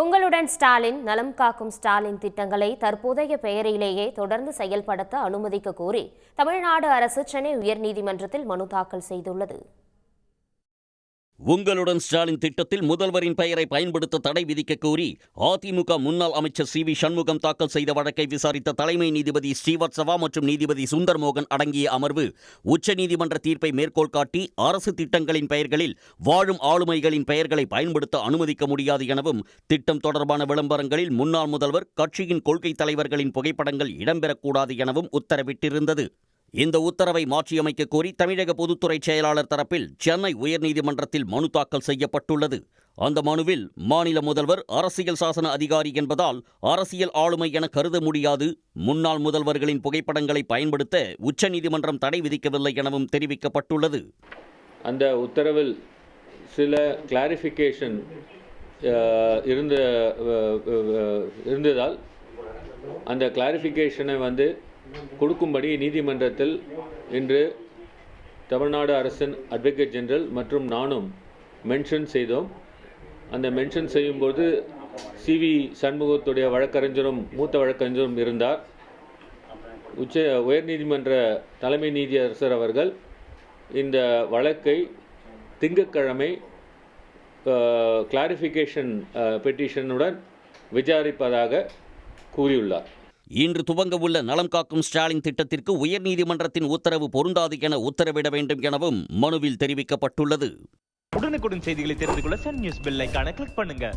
உங்களுடன் ஸ்டாலின் நலம் காக்கும் ஸ்டாலின் திட்டங்களை தற்போதைய பெயரிலேயே தொடர்ந்து செயல்படுத்த அனுமதிக்க கோரி தமிழ்நாடு அரசு சென்னை உயர்நீதிமன்றத்தில் மனு தாக்கல் செய்துள்ளது. உங்களுடன் ஸ்டாலின் திட்டத்தில் முதல்வரின் பெயரை பயன்படுத்த தடை விதிக்க கோரி அதிமுக முன்னாள் அமைச்சர் சி வி சண்முகம் தாக்கல் செய்த வழக்கை விசாரித்த தலைமை நீதிபதி ஸ்ரீவத்சவா மற்றும் நீதிபதி சுந்தர்மோகன் அடங்கிய அமர்வு உச்சநீதிமன்ற தீர்ப்பை மேற்கோள் காட்டி அரசு திட்டங்களின் பெயர்களில் வாழும் ஆளுமைகளின் பெயர்களை பயன்படுத்த அனுமதிக்க முடியாது எனவும் திட்டம் தொடர்பான விளம்பரங்களில் முன்னாள் முதல்வர் கட்சியின் கொள்கை தலைவர்களின் புகைப்படங்கள் இடம்பெறக்கூடாது எனவும் உத்தரவிட்டிருந்தது. இந்த உத்தரவை மாற்றியமைக்க கோரி தமிழக பொதுத்துறை செயலாளர் தரப்பில் சென்னை உயர்நீதிமன்றத்தில் மனு தாக்கல் செய்யப்பட்டுள்ளது. அந்த மனுவில் மாநில முதல்வர் அரசியல் சாசன அதிகாரி என்பதால் அரசியல் ஆளுமை என கருத முடியாது, முன்னாள் முதல்வர்களின் புகைப்படங்களை பயன்படுத்த உச்சநீதிமன்றம் தடை விதிக்கவில்லை எனவும் தெரிவிக்கப்பட்டுள்ளது. அந்த உத்தரவில் சில கிளாரிஃபிகேஷன் இருந்ததால் அந்த கிளாரிஃபிகேஷனை கொடுக்கும்படி நீதிமன்றத்தில் இன்று தமிழ்நாடு அரசின் அட்வொகேட் ஜெனரல் மற்றும் நானும் மென்ஷன் செய்தோம். அந்த மென்ஷன் செய்யும்போது சி வி சண்முகத்துடைய வழக்கறிஞரும் மூத்த வழக்கறிஞரும் இருந்தார். உயர்நீதிமன்ற தலைமை நீதியரசர் அவர்கள் இந்த வழக்கை திங்கட்கிழமை கிளாரிஃபிகேஷன் பெட்டிஷனுடன் விசாரிப்பதாக கூறியுள்ளார். இன்று துவங்கவுள்ள நலம் காக்கும் ஸ்டாலின் திட்டத்திற்கு உயர்நீதிமன்றத்தின் உத்தரவு பொருந்தாது என உத்தரவிட வேண்டும் எனவும் மனுவில் தெரிவிக்கப்பட்டுள்ளது. உடனுக்குடன் செய்திகளை தெரிந்து கொள்ள சன் நியூஸ் பெல் ஐகானை கிளிக் பண்ணுங்க.